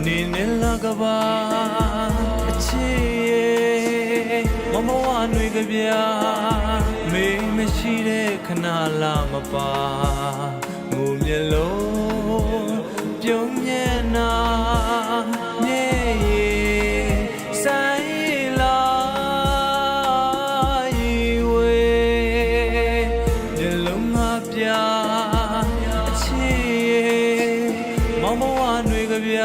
နေနဲ့လာကပါအချစ်မမဝနွေကပြမေးမရှိတဲ့ခဏလာမပါငိုမျက်လုံးပြုံးမျက်နာမျက်ရည်ဆိုင်လာဝေမျက်လုံးငါပြအချစ်မမဝနွေကပြ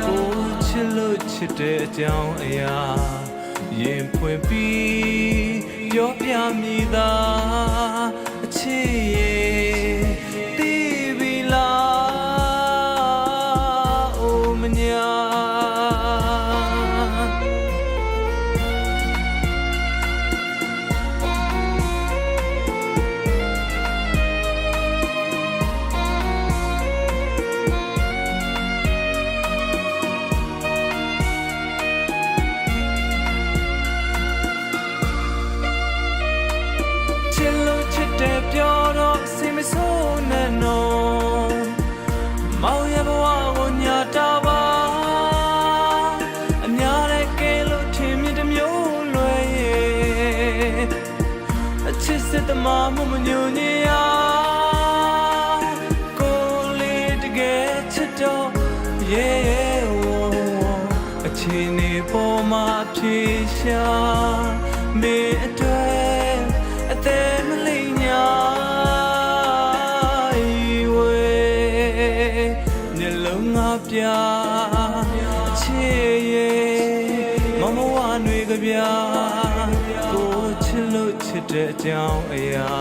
ကိုချစ်လို့ချစ်တဲ့အကြောင်းအရာရင်ဖွင့်ပြီးပြောပြမိသားအချစ်ရဲ့တီးပြီးလားအိုမညာပြောတော့စိတ်မဆိုးနဲ့နော်မောင်ရဲ့ဘဝကိုညာတာပါအများနဲ့ကဲလို့ထင်မြင်တစ်မျိုးလွယ်ရဲ့အချစ်စစ်သမားမှုမညွန်ညရာကိုလေးတကယ်ချစ်တော့ရဲ့အချင်းနေပေါ်မှာဖြေရှာမေအတွက်အသက်မလိမ့်ညာမျက်လုံးငါပြချစ်ရဲ့မမဝနွေကပြကိုချစ်လို့ချစ်တဲ့အကြောင်းအရာ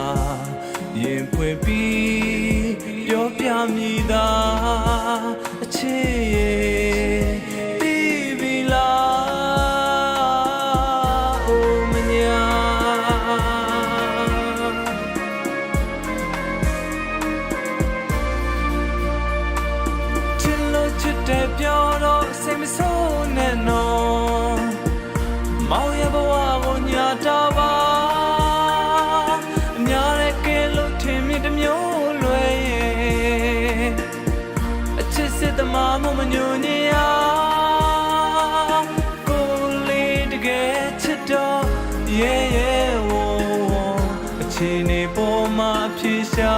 ရင်ဖွင့်ပြီးပြောပြမိသားအချစ်ရဲ့တီးပြီးလားအိုမညာတဲ့ပြောတော့စိတ်မဆိုးနဲ့နော်မောင်ရဲ့ဘဝကိုညာတာပါအများနဲ့ကဲလို့ထင်မြင်တစ်မျိုးလွယ်ရဲ့အချစ်စစ်သမားမှုမညွန်ညရာကိုလေးတကယ်ချစ်တော့ရဲ့အချင်းနေပေါ်မှာဖြေရှာ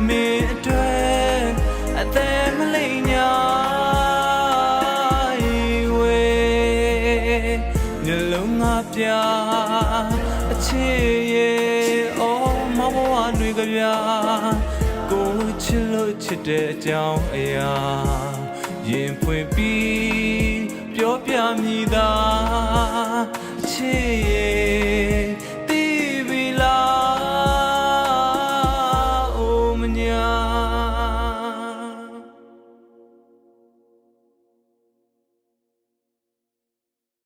မင်းအတွက်အသက်မလိမ့်ညာဝေမျက်လုံးငါပြအချစ်ရဲ့အော်မဘဝနွေကပြကိုချစ်လို့ချစ်တဲ့အကြောင်းအရာရင်ဖွင့်ပြီးပြောပြမိသား